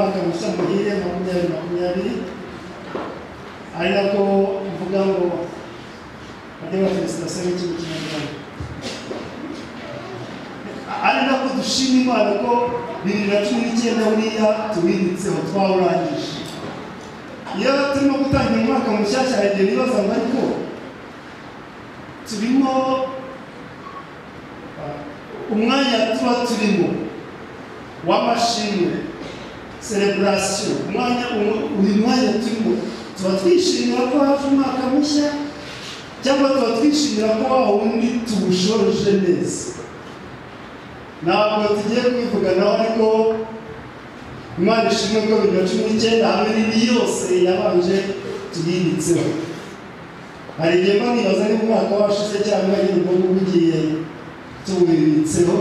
umwaka mushya muhire 2020 ari nako mvuga ngo adewa felicitation y'ikigo cy'Imana ari nako dushima Imana ko 2019 buriya tubinditseho twawurangije iyo turimo gutangira umwaka mushyashya hagiye nibaza ngo ariko turimo umwanya tuba turimo w'amashimwe celebration uyu mwanya turimo tuba twishimira ko haje umwaka mushya cyangwa tuba twishimira ko aho undi tuwushoje neza. Ntabwo tugiye kwivuga nawe ariko Imana ishimwe ko 2019 hamwe n'ibi yose yabanje tuyinditseho. Hari igihe nibaza ni umwaka washize cyangwa n'ubwo bugiye tuwibitseho,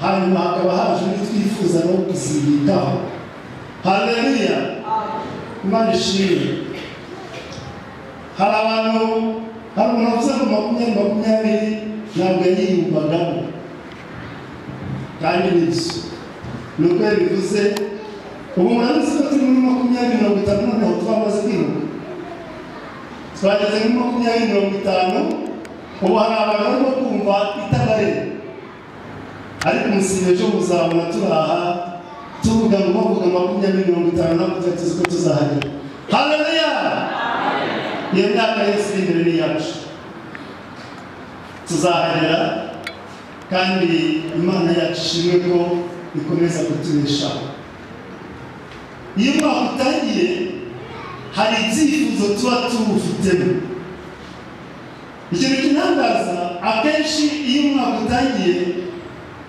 hanyuma hakaba haje n'itwifuza no kuzibikaho. Haleluya. Imana ishimwe. Hari umuntu wavuze ngo 2020 ntabwo yiyumvagamo kandi nibyo nuko yabivuze. Ubu murabizi ko turi muri 2050 noneho twamaze kwiruka, twageze muri 2050. ubu hari abantu barimo kumva itabareba, ariko umusibye ejo muzabona turaha tuvuga ngo bavuga 2050 ntabwo tuzi ko tuzahagera. Haleluya. Iyo myaka yose iri imbere ni yacu, tuzahagera kandi Imana yacu ishimwe ko ikomeza kutubeshaho. Iyo umwaka utangiye hari ibyifuzo tuba tuwufitemo. Ikintu kinangaza akenshi iyo umwaka utangiye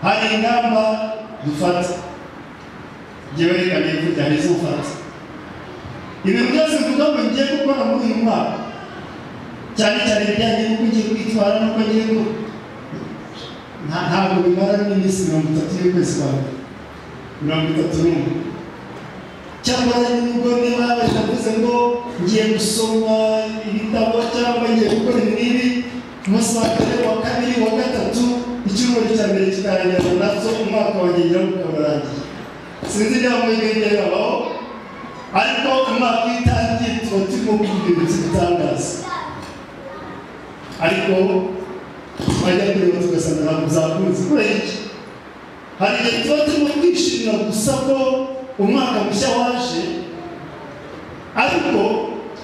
hari ingamba dufata. Njyewe reka nivuge hari izo ufata. Ibintu byose mvuga ngo ngiye gukora muri uyu mwaka, cyane cyane bijyanye n'uko ngiye kwitwara n'uko ngiye ntabwo bimara n'iminsi 30 y'ukwezi kwa 31. Cyangwa nubwo niba bavuze ngo ngiye gusoma ibitabo cyangwa ngiye gukora ibi umunsi wa kane wa kabiri wa gatatu icyumweru cya mbere kikarangira nazo umwaka wagera ukarangiye. Sinzi niba mwegera abaho, ariko umwaka itangiye tuba turimo kuvuga ibintu bitangaza, ariko twajya kureba tugasanga ntabwo byakunze. Kubera iki? Hari igihe tuba turimo kwishimira gusa ko umwaka mushya waje, ariko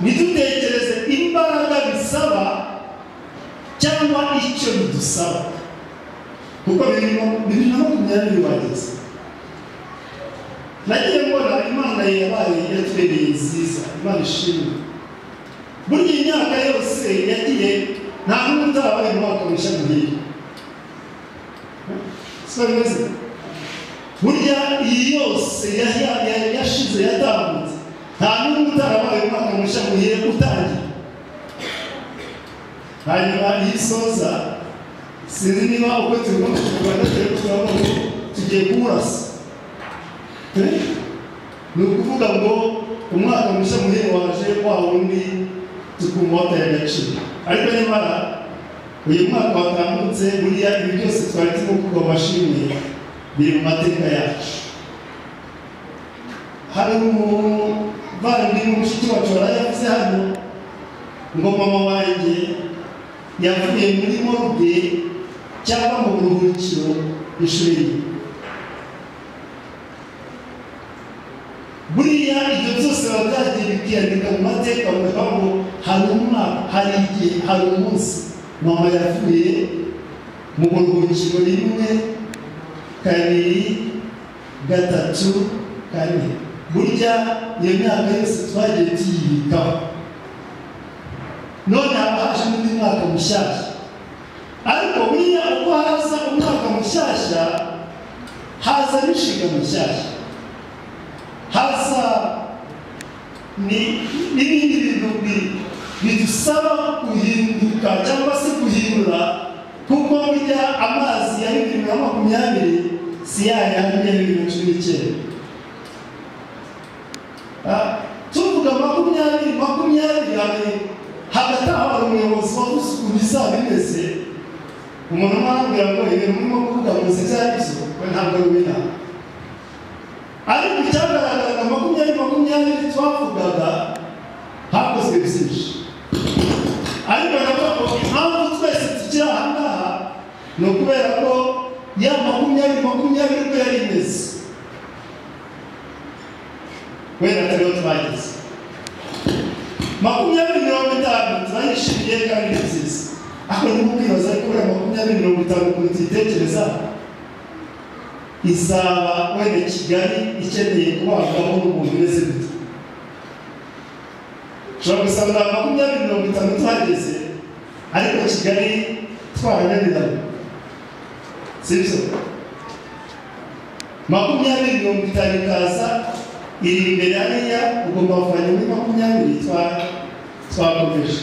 ntidutekereze imbaraga bisaba cyangwa icyo bidusaba, kuko 2020 bageze. Nagiye mbona Imana yabaye yatubereye nziza, Imana ishimwe. Burya imyaka yose yagiye nta n'umwe utabaye umwaka mushya muhire. Siko bimeze? Burya iyi yose yashize yatambutse nta n'umwe utarabaye umwaka mushya muhire utangiye. Hanyuma isoza sinzi niba uko tugomba kugana tugiye kurasa. Ni ukuvuga ngo umwaka mushya muhire waje wa wundi tukumva watayagaciro, ariko nyamara uyu mwaka watambutse buriya ibi byose twari turimo kuvuga amashimwe biri mu mateka yacu. Hari umuvandimwe mushiki wacu warayavuze hano ngo mama wanjye yavuye muri morgue cyangwa mu buruhukiro ishuri. Buriya ibyo byose babyagiye bikiyandika mu mateka, bavuga ngo hari umwaka, hari igihe, hari umunsi mama yavuye mu buruhukiro 1, 2, 3, 4. Burya iyo myaka yose twagiye tuyibikaho. None haba haje n'undi mwaka mushyashya, ariko buriya uko haza umwaka mushyashya haza n'inshingano nshyashya, haza n'ibindi bintu bidusaba guhinduka cyangwa se guhindura, kuko burya amazi ya 2020 si yayandi ya 2019. Tuvuga 2020 hagati aho hari umuyobozi wavuze ukuntu bizaba bimeze. Umuntu arambwira ngo ibintu murimo kuvuga ngo se byarizo we ntabwo ari we. ariko icyagaragaraga 2020 twavugaga hakozwe byinshi. Ariko nabwo impamvu twese tukiri aha ngaha ni ukubera ko ya 2020 ko yari imeze wenda turiho twageze 2050 turayishimiye kandi ni nziza. Ako ni mukwibaza ariko buriya 2050 ukuntu tuyitekereza izaba wenda Kigali ikeneye kubagaho n'umuntu umeze gute. Ushobora gusanga 2050 tuhageze ariko Kigali twarananiranye, sibyo? 2050 ikaza iri imbere hariya ugomba kuvanya muri 20 twakomeje.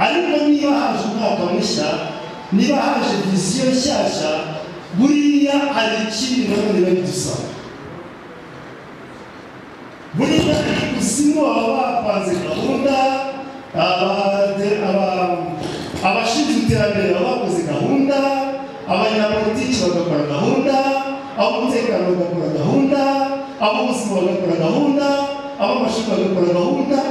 Ariko niba haje umwaka mushya, niba haje viziyo nshyashya, buriya hari ikindi nanone bidusaba. Buriya ikuzimu baba bapanze gahunda, abashinzwe iterambere baba bakoze gahunda, abanyapolitiki bagakora gahunda, ab'umutekano bagakora gahunda, ab'ubuzima bagakora gahunda, ab'amashuri bagakora gahunda.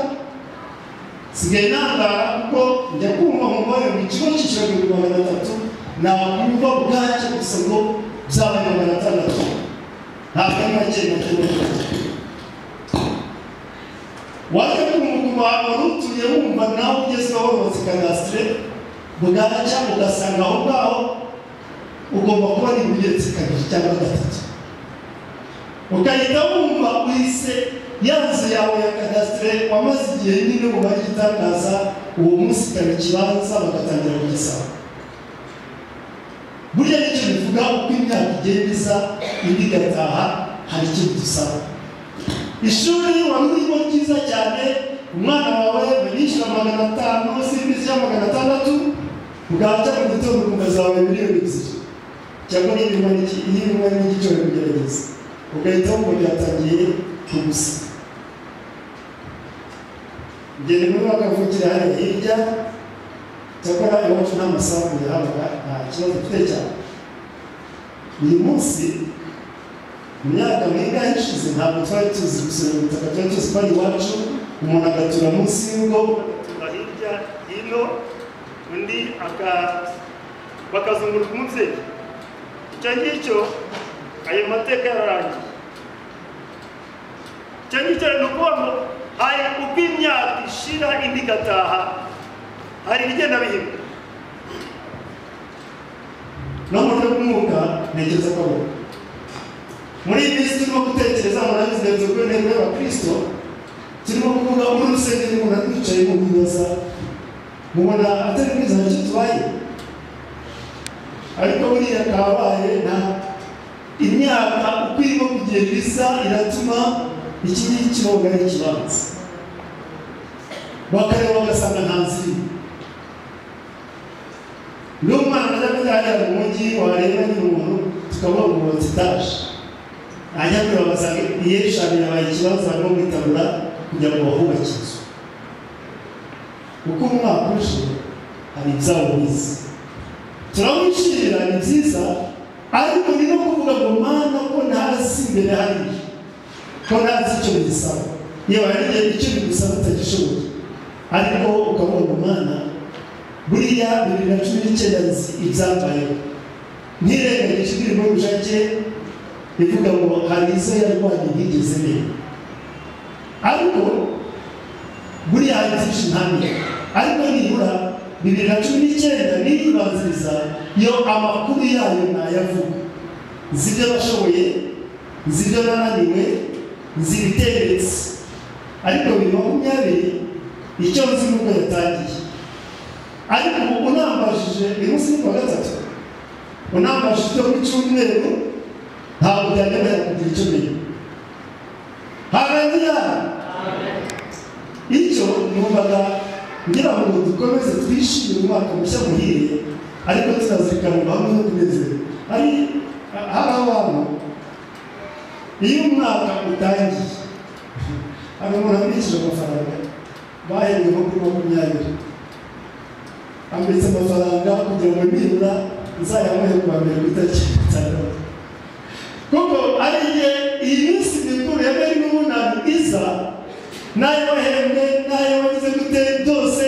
Sigaye nangara kuko njya kumva mu mubare mu kigo cy'ishuri 300 nakumva bwacyo gusa ngo by'abana 600 ntabwo ari make na kimwe. Wajya kumva wari utuye wumva nawe ugezweho rwose kadastre bwacya ugasanga aho ngaho ugomba kuba ari ubugeretse 2 cyangwa 3 ukahita wumva wise yanzu yawe ya kadastre wamaze igihe nyine mu bari gitangaza uwo munsi kare kibanza bagatangira kugisaba. Buriya nicyo bivuga uko imyaka igenda indi gataha hari ikintu dusaba. Ishuri wari urimo ryiza cyane, umwana wawe banishyura 500 serivisi ya 600 bwacya mu gitondo kugazawe miliyoni 2 cyangwa n'ibintu n'igiciro kugerageza ugahita wumva byatangiye kugusa. Ngende muri bakavukira hariya hirya cyakora iwacu nta masambu yahabaga nta kibazo dufite cyane. Uyu munsi mu myaka mingahe ishize ntabwo twari tuzi gusura ubutaka, twari tuzi ko ari iwacu umuntu agatura munsi y'urugo agatura hirya hino undi bakazunguruka umubyeyi. Icyo ngicyo ayo mateka yararangiye. Icyo ngicyo ni ukuvuga ngo hari uko imyaka ishira indi igataha hari ibigenda bihinduka. No mu buryo bw'umwuka ntekereza ko muri iyi minsi turimo gutekereza murabizi neza ko intego y'Abakristo turimo kuvuga muri rusengero umuntu atwicaye mu bibaza mubona atari kwiza ntacyo tubaye, ariko buriya kabaye nta imyaka uko irimo kugenda isa iratuma iki ngiki kiboga ari ikibanza bakareba bagasanga nta nzira. Niyo mwana najya hariya mu mujyi wareba nyine umuntu tukabona ububatsi etaje ajya kureba bagasanga iyo eshanu yabaye ikibazo barimo kwitabura kugira ngo bahubake inzu. Uko umwaka uje hari ibyawo biza turawishimira ni byiza, ariko ni no kuvuga ngo mana ko ntazi imbere hariya ko ntazi icyo bisaba, yewe hari icyo bigusaba utagishoboye, ariko ukavuga ngo mana buriya 2019 ibyambayeho ntirengagije indirimbo y'ubushake ivuga ngo hari izo yarwanye ntigeze neza, ariko buriya hari byinshi ntamenya, ariko nibura 2019 niyibanziriza yo amakuru yayo nayavuga, nzi ibyo bashoboye, nzi ibyo bananiwe, nzi ibiteretse, ariko 2020 icyo nzi nuko yatangiye. Ariko unambajije uyu munsi ni kuwa gatatu, unambajije ku cyumweru ntabwo byagenda kugira icyo menya. Haleluya. Icyo numvaga ngira ngo dukomeze twishimire umwaka mushya muhire, ariko tunazirikana ngo hamwe no kunezerwa. Hari abantu iyo umwaka utangiye hari umuntu abikije amafaranga bahembwe nko kuri 20 ambitse amafaranga kugira ngo nibura nzayamuhe kuwa mbere ku itariki 5. kuko ari igihe iyi minsi mikuru yabaye n'ubunani iza n'ayo wahembwe n'ayo wagize gute byose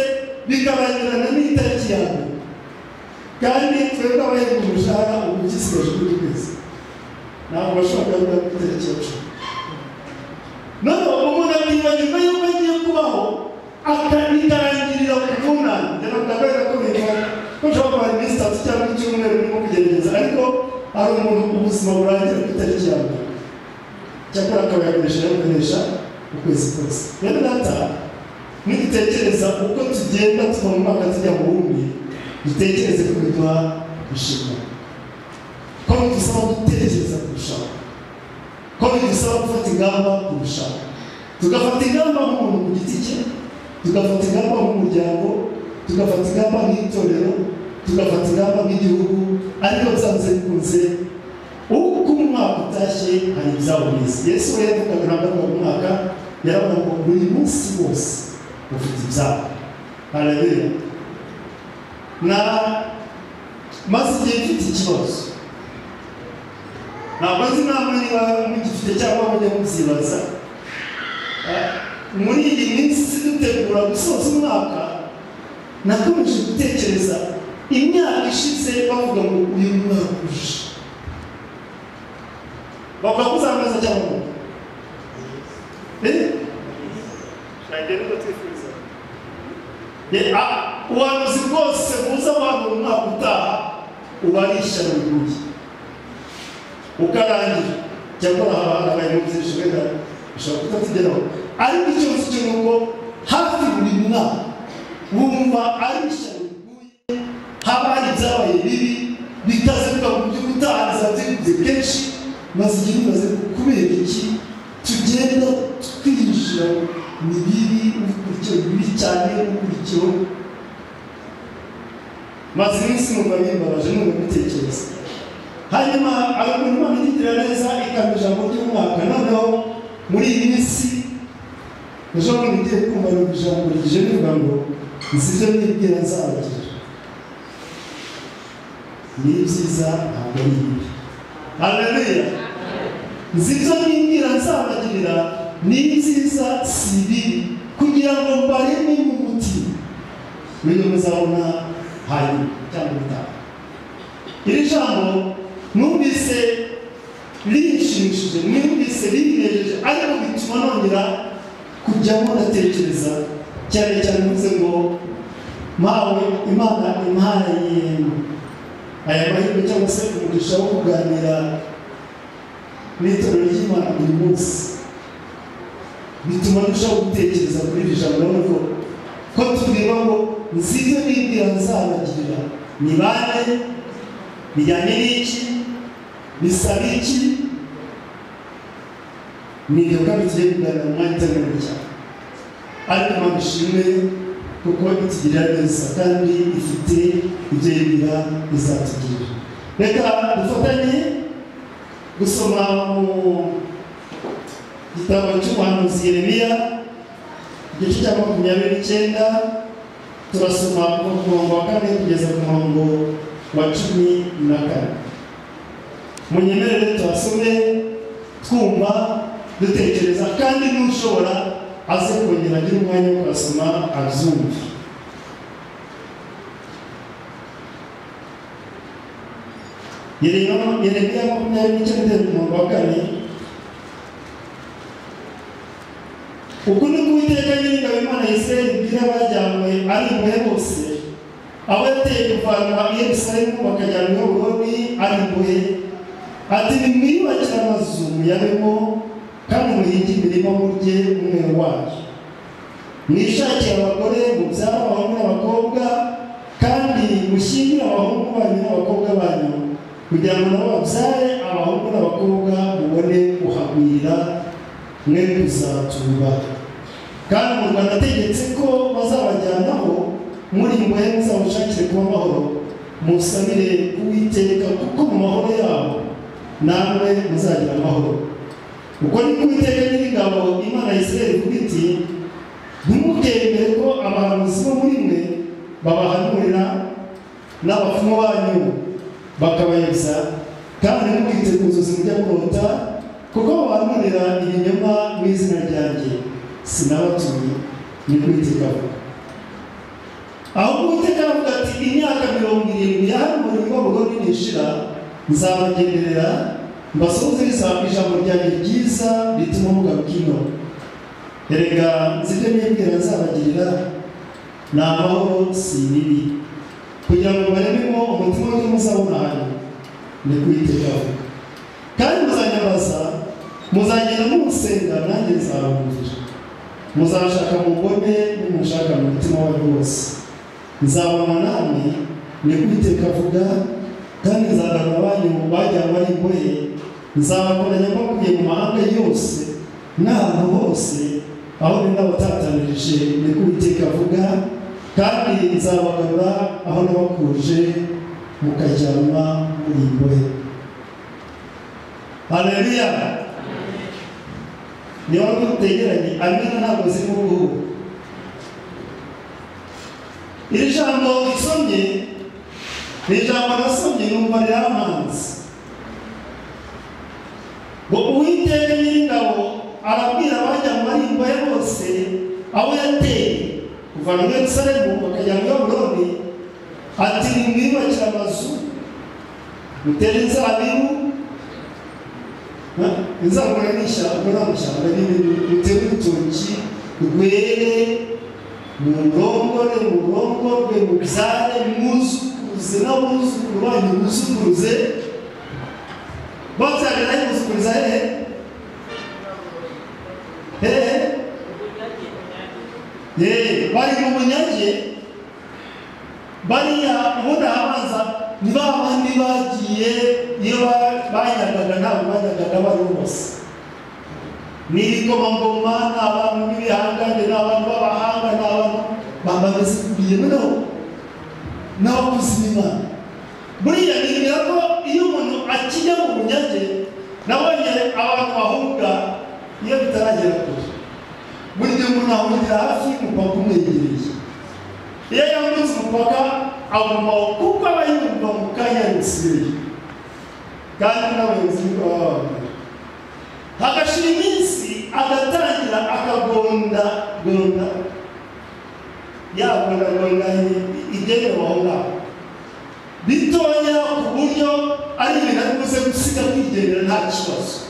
bikabagirana n'itariki yawe kandi twebwe abahembwe umushahara ubu gisigaje kuri kwezi ntabwo bashobora kuba ku itariki ya 10 noneho umuntu akibagirwa yuko agiye kubaho akarangirira ku bunani rero ndagaragara ko biva ko ushobora kuba iminsi 3 cyangwa icyumweru urimo kugerageza ariko hari umuntu ubuzima burangira ku itariki ya mbere cyakora akaba yakoresha ukwezi kose rero data nitutekereza uko tugenda tuva mu mwaka tujya mu wundi dutekereze ko biduha gushima ko bidusaba gutekereza kurushaho ko bidusaba gufata ingamba kurushaho tugafata ingamba nk'umuntu ku giti cye tugafata ingamba nk'umuryango tugafata ingamba nk'itorero tugafata ingamba nk'igihugu ariko byanze bikunze uko umwaka utashye hari ibyawo mwiza Yesu we yavugaga ntabwo mu mwaka yaravuga ngo buri munsi wose ufite ibyawo haleluya na maze igihe mfite ikibazo ntabwo nzi namwe niba mugifite cyangwa mujya mubyibaza muri iyi minsi dutegura gusoza umwaka nakomeje gutekereza imyaka ishize bavuga ngo uyu mwaka uje bavuga ko uzameza cyangwa shangere ko twifuza ubuhanuzi bwose buza abantu mu mwaka utaha ubarisha n'ubuye ukarangira cyangwa habaye mu byinshi wenda ushobora kutatugeraho ariko ikibazo cyo nuko hafi buri mwaka wumva arisha n'ubuye haba hari ibyabaye bibi bikaze biba mu buryo butaha bizabyibuze kenshi maze igihe bimaze kubera iki tugenda twinjira ni bibi ukurikiro bibi cyane ukurikiro maze iminsi numva bimbabaje numva bitekereza hanyuma abantu Imana igira neza ikamenya ijambo ry'umwaka noneho muri iyi minsi ejo bundi ngiye kumva ijambo rije rivuga ngo nzibyo nibwira nzabagira ni byiza ntabwo ari bibi haleluya nzibyo nibwira nzabagirira ni byiza si bibi kugira ngo mbareme mu mutima rero muzabona hanyuma cyangwa utaha iri jambo numvise rishimishije numvise rinejeje ariko bituma nongera kujyamo ndatekereza cyane cyane mvuze ngo mawe Imana impaye aya mahirwe cyangwa se umugisha wo kuganira n'itorero ry'Imana buri munsi bituma ndushaho gutekereza kuri iri jambo nuko ko tubwirwa ngo nzibyo nibwira nzabagirira ni bane bijyanye n'iki bisaba iki ni ibyo kandi tugiye kuganira mu mwanya uteganyijwe cyane ariko Imana ishimwe kuko itugirira neza kandi ifite ibyo yibwira izatugirira reka dufatanye gusoma mu gitabo cy'umuhanuzi Yeremiya igice cya 29 turasoma ku murongo wa 4 kugeza ku murongo wa 14 munyemerere turasome twumva dutekereza kandi n'ushobora aze kongera agira umwanya wo kurasoma abyumva Yeremiya 29 umurongo wa 4 uku ni Uwiteka nyir'ingabo Imana ya Isirayeli ibwira abajyanywe ari imbohe bose abo yateye kuvana i Yerusalemu bakajyana i Babuloni ari imbohe ati nimwiyubakire amazu muyabemo kandi muhinge imirima murye umwero wayo mwishakire abagore mubyara abahungu n'abakobwa kandi mushyingire abahungu banyu n'abakobwa banyu kugira ngo nabo babyare abahungu n'abakobwa mubone kuhagwira mwe kuzatura kandi mu Rwanda ategetse ko bazabajyanaho muri imbohe muzabashakire kuba amahoro musabire Uwiteka kuko mu mahoro yabo namwe muzagira amahoro uko ni Uwiteka nyir'ingabo Imana ya Isirayeli ivuga iti ntimukemere ko abahanuzi bo muri mwe babahanurira n'abapfumu banyu bakabayobya kandi ntimukite ku nzozi mujya kurota, kuko babanurira ibinyoma mu izina ryanjye sinabatumye, ni ko Uwiteka avuga. Ahubwo Uwiteka aravuga ati imyaka 70 y'aho umurimo w'ubugome nishira, nzabagenderera mbasohoze ijambo ryanjye ryiza rituma mugaruka ino. Erega nzi ibyo nibwira nzabagirira ni amahoro si ibibi, kugira ngo barebemo umutima w'ibyo muzabona hano, ni ko Uwiteka avuga. Kandi muzanyambaza, muzagenda musenga, nanjye nzabumvira. Muzashaka mu mbone nimushaka mu mutima wawe wose, nzabana namwe, ni ko Uwiteka avuga. Kandi nzagarura abanyu bajyanwa ari imbohe, nzabakoranya mbakuye mu mahanga yose n'ahantu hose aho ni n'abatatanirije, ni ko Uwiteka avuga. Kandi nzabagarura aho nabakuje mukajyanwa muri imbohe. Haleluya. Niba dutegeranye amina ntabwo zirimo guhura. Iri jambo isomye ni ijambo nasomye numva riramanzi ngo Uwiteka Nyiringabo arabwira abajya mu imbohe bose abo yateye kuva mu Yerusalemu bakajya mu Babuloni, ati nimwiyubakire amazu, mutere inzabibu, inzabura n'ishyamba n'amashyamba n'ibintu, mutere urutoki rwere, murongore, mubyare, mwuzukuruze n'abuzukuru banyu muzukuruze. Babyarira muzukuriza bari mu bunyage, bariya ubundi abanza ni ba bandi bagiye iyo banyagaga, ntabwo banyagaga bari bose. Ni ibikomangoma, ni abantu b'ibihangange, ni abantu b'abahanga, ni abantu bameze kubiyemo n'abakozi b'Imana. Buriya nibwira ko iyo umuntu akijya mu bunyage, nabonye abantu bahunga iyo bitaragera kure. Buri gihe umuntu ahungira hafi y'umupaka umwegereye. Iyo yambutse umupaka agumaho kuko aba yumva mu kanya gusigaye, kandi n'abayobozi b'abana hagashira iminsi agatangira akagonda yagonda igenewe aho ngaho bitonya, ku buryo ari ibintu ari buze gusiga kwigendera nta kibazo.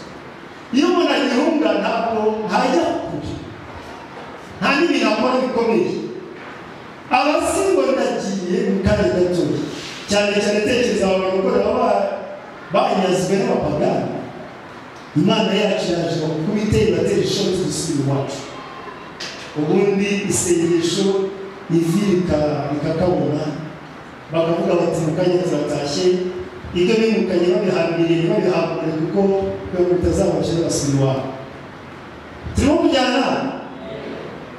Iyo umuntu agihunga ntabwo ntajya kure, nta n'ibintu akora bikomeye. Abasingo ndagiye mu kanya gatoya, cyane cyane tekereza abantu ko baba banyazwe n'abapagani. Imana yacu yaje kubitera ibatera ishoti gusubira iwacu, ubundi isengesho ivi rikakabona, bakavuga bati mu kanya turatashye. Ibyo bimukanye babihambiriye babihambure kuko bitazabasha basubira iwabo. Turimo kujyana.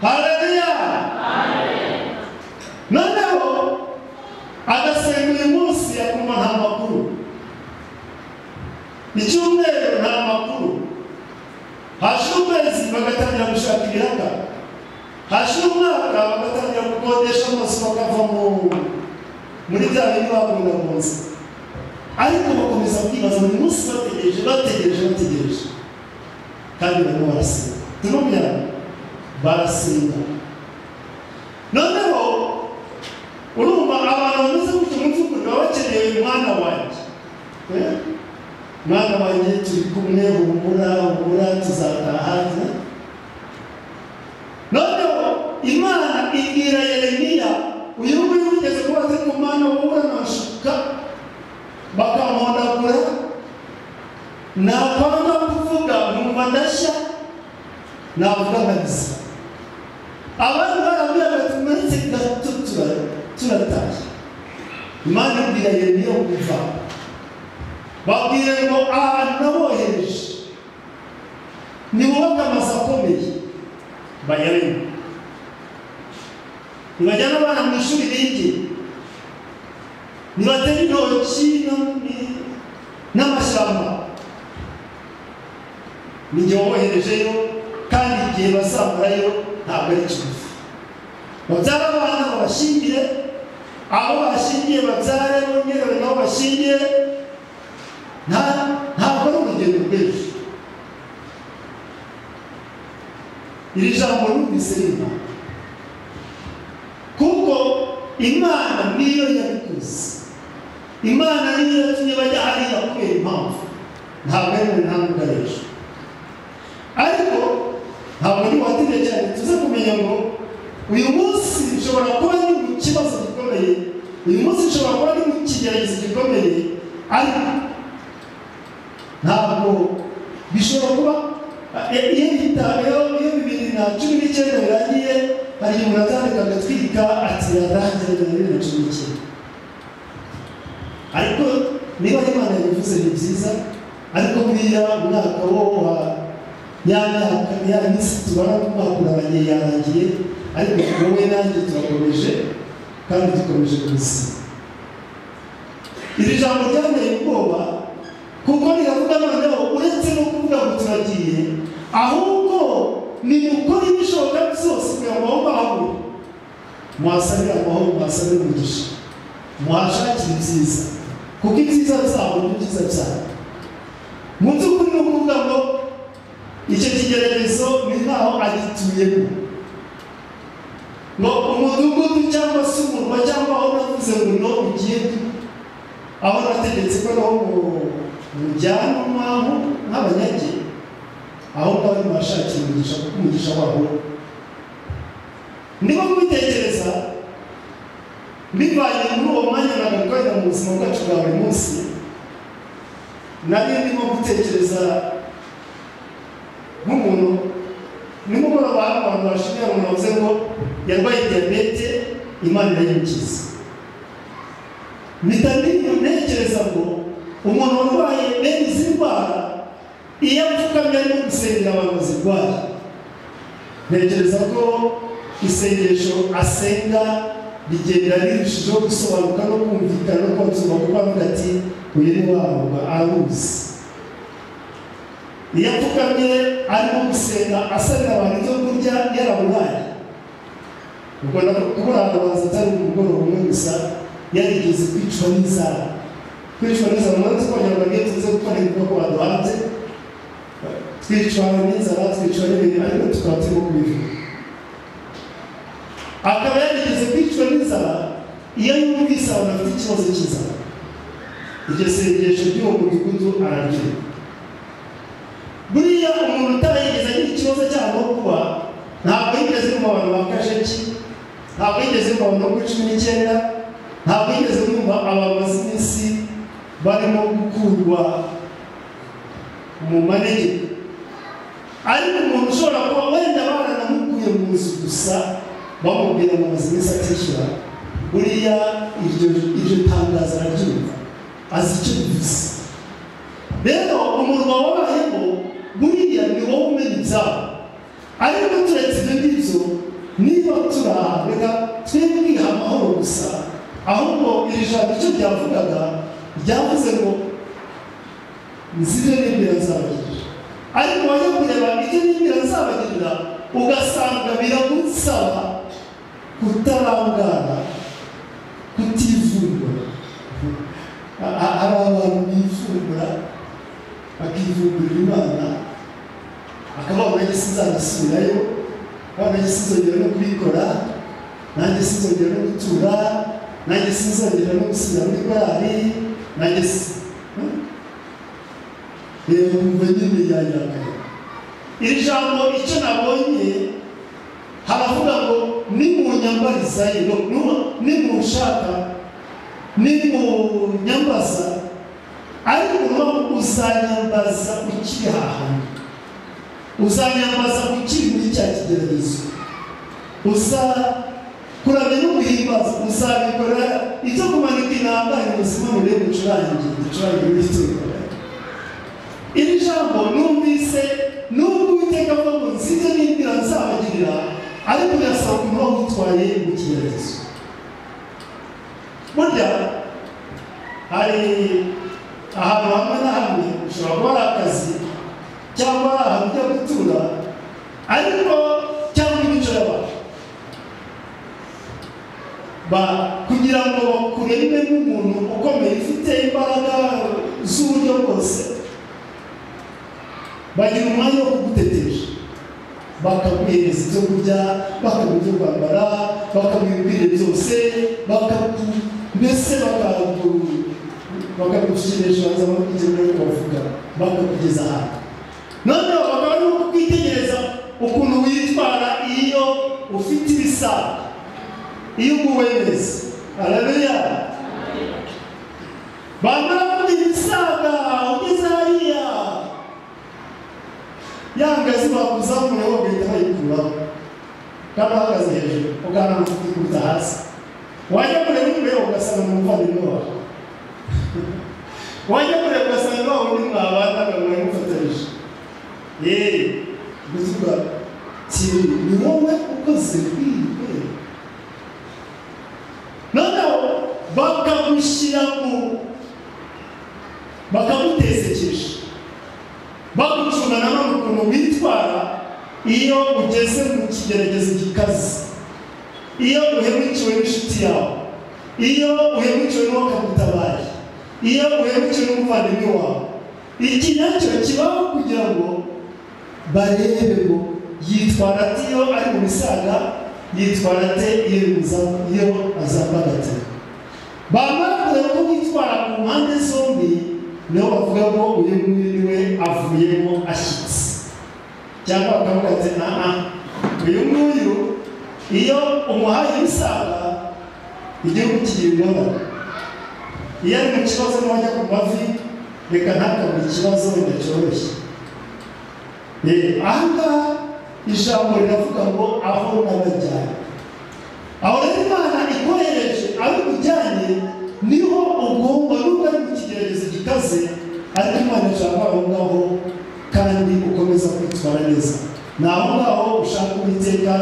Haleluya. Noneho agasenga uyu munsi akuma nta makuru, icyumweru nta makuru, hashira ukwezi bagatangira gushaka ibiraka, hashira umwaka bagatangira gukodesha amazu bakava muri bya bintu bakunda mu nzu. Ariko bakomeza kwibaza buri munsi bategereje, kandi barimo barasenga. Turumya barasenga. Noneho urumva abantu bameze gutyo mu by'ukuri baba bakeneye umwana wanjye, mwana wanjye turi kumwe, humura tuzataha. Noneho Imana ibwira Yeremiya, uyu nguyu ugeze kuba ati ku mwana wowe nashuka bakamondagura, nakwanga kuvuga numva ndashya, navuga nkabiza. Abandi barabwira bati muretse gato turatashye. Imana ibwira Yeremiya kuva, babwire ngo ahantu nabohereje nibubake amazu akomeye bayarimo, nibajyana abana mu ishuri bige, nibatera intoki n'amashyamba. Nijye waboherejeyo, kandi igihe bazamarayo ntabwo ari kigufi. Babyara abana babashyingire, abo bashyingiye babyare bongerewe nabo bashyingiye, ntabwo ari urugendo rw'ejo. Iri jambo numvise riva kuko Imana niyo yabikoze. Imana niyo yatumye bajya hariya kubera impamvu, ntabwo ari muri ntabwo ugareje. Ariko ntabwo ni watinye cyane tuze kumenya ngo uyu munsi ushobora kuba ari mu kibazo gikomeye, uyu munsi ushobora kuba ari mu kigeragezo gikomeye, ariko ntabwo bishobora kuba iyo bitaweho. Iyo 2019 birangiye hari umuntu atandika agatwika ati yarangiye 2019, ariko niba Imana yabivuze ni byiza. Ariko buriya umwaka wo ya minsi tubara mu mwaka urarangiye yarangiye, ariko wowe nanjye turakomeje kandi dukomeje kubisiga. Iri jambo ryanteye ubwoba kuko riravuga noneho uretse no kuvuga ngo turagiye, ahubwo ni gukora ibishoboka byose kugira ngo aho ngaho muhasabire amahoro, muhasabire umugisha, muhashakire ibyiza, kuko ibyiza byabo ni byiza cyane. Mu by'ukuri ni ukuvuga ngo icyo kigeragezo ni nkaho agituyemo, ngo umudugudu cyangwa se umurwa cyangwa aho navuze ngo no ugiye, aho nategetse ko no mujyanwa nk'abanyage, aho ngaho mwashakira umugisha, kuko umugisha wabo niba kubitekereza bivanye muri uwo mwanya nagakorera mu buzima bwacu bwa buri munsi. Nari ndimo gutekereza nk'umuntu nimugoroba abantu bashimira umuntu wavuze ngo yarwaye diyabete, Imana irayimukiza. Mpita ntekereza ngo umuntu warwaye bene izi ndwara iyo apfukamye arimo gusengera abantu bazirwaye, ntekereza ko isengesho asenga rigenda rirushijeho gusobanuka no kumvikana no kubatsuma, kuko avuga ati uyu ni wabo aruzi. Iyo apfukamye arimo gusenga asabira abantu ibyo kurya yaraburaye, ubwo kubura abanza atari umugoroba umwe gusa, yarigeze kwicwa n'inzara. Kwicwa n'inzara umunsi twongera ngiye tuze gukora ibikorwa ko baduhanze, twicwa n'inzara, twicwa n'ibintu, ariko tukaba turimo kubivuga. Akaba yarigeze kwicwa n'inzara iyo yumvise abantu bafite ikibazo cy'inzara, iryo sengesho ry'uwo mudugudu araryumva. Buriya umuntu utarigeze agira ikibazo cyangwa kuba, ntabwo yigeze mu abantu ba Kajeki, ntabwo yigeze mu abantu bo 19, ntabwo yigeze yumva abamaze iminsi barimo gukurwa mu manegeko. Ariko umuntu ushobora kuba wenda baranamukuye mu nzu gusa bamubwira ngo amaze iminsi atishyura, buriya iryo tangazo araryumva, azi icyo bivuze. Rero umurwa wabayeho buriya ni wowe umenya ibyabo. Ariko turetse ibyo ngibyo, niba turaha reka twebwe kwiha amahoro gusa, ahubwo iri jambo icyo ryavugaga ryavuze ngo nzire n'imbere nzabagirira. Ariko wajya kureba ibyo n'imbere nzabagirira ugasanga biragusaba kutarangara, kutivumbura. Hari abantu bivumbura bakivumbura Imana, akabaho nanjye sinzanasubirayo, nanjye sinzongera no kubikora, nanjye sinzongera no gutura, nanjye sinzongera no gusubira muri korali, nanjye rero umva nyine yayakaye. Iri jambo icyo nabonye haravuga ngo nimunyambariza ye, nimushaka nimunyambaza, ariko uzanyambaza ukiri hahandi, uzanyambaza ukiri muri cya kigeragezo, kuramya no guhimbaza, uzabikorera ibyo kumanika intambara ubuzima murebe gucurangira ibitego. Iri jambo numvise nubwo Uwiteka avuga ngo nzibye n'imbira nzabagirira, ariko birasaba kuba witwaye mu kigeragezo. Burya hari ahantu hamwe na hamwe ushobora kuba ari akazi cyangwa ahantu ujya gutura, ariko cyangwa imico y'abantu kugira ngo bakurebe nk'umuntu ukomeye ufite imbaraga z'uburyo bwose, bagira umwanya wo kugutetesha, bakaguhereza ibyo kurya, bakaguha ibyo kwambara, bakaguha ibintu byose, mbese bakagushyirisha hanze amabwiriza yo kubavuga, bakakugeza ahantu. Noneho bakaba barimo kukwitegereza ukuntu witwara iyo ufite ibisaga, iyo uguwe neza. Haleluya. Bamara kugira ibisaga ugeze hariya, ya ngazi bakuzamura wowe ugahita bayikuraho, kandi uhagaze hejuru ugana mu kukikubita hasi. Wajya kureba imbere ugasanga mu muvandimwe wawe, wajya kureba ugasanga wawe undi mwabanaga mwamufatanyije. Gutuka ni wowe ukoze kwiwe. Noneho bakagutesekesha, bagucungana n'ukuntu witwara iyo ugeze mu kigeragezo gikaze, iyo uhemukiwe n'inshuti yawe, iyo uhemukiwe n'uwakagutabaye, iyo uhemukiwe n'umuvandimwe wawe. Iki nacyo kibaho kugira ngo barebe ngo yitwara ate iyo ari mu bisaga, yitwara ate iyo azambagatira. Bamara kureba ko witwara ku mpande zombi, niho bavuga ngo uyu nguyu niwe avuyemo ashyitse, cyangwa bakavuga ati uyu nguyu iyo umuhaye ibisaga igihugu kigira ingorane. Iyo ari mu kibazo n'uwajya ku mavi, reka ntakabure ikibazo wenda cyoroshye. Ahangaha ijambo riravuga ngo aho nabajyanye. Aho rero Imana ikohereje abimujyanye, niho ugomba nubwo ari mu kigeragezo gikaze, ariko Imana ishaka aho ngaho kandi ukomeza kwitwara neza. Ni aho ngaho ushaka Uwiteka.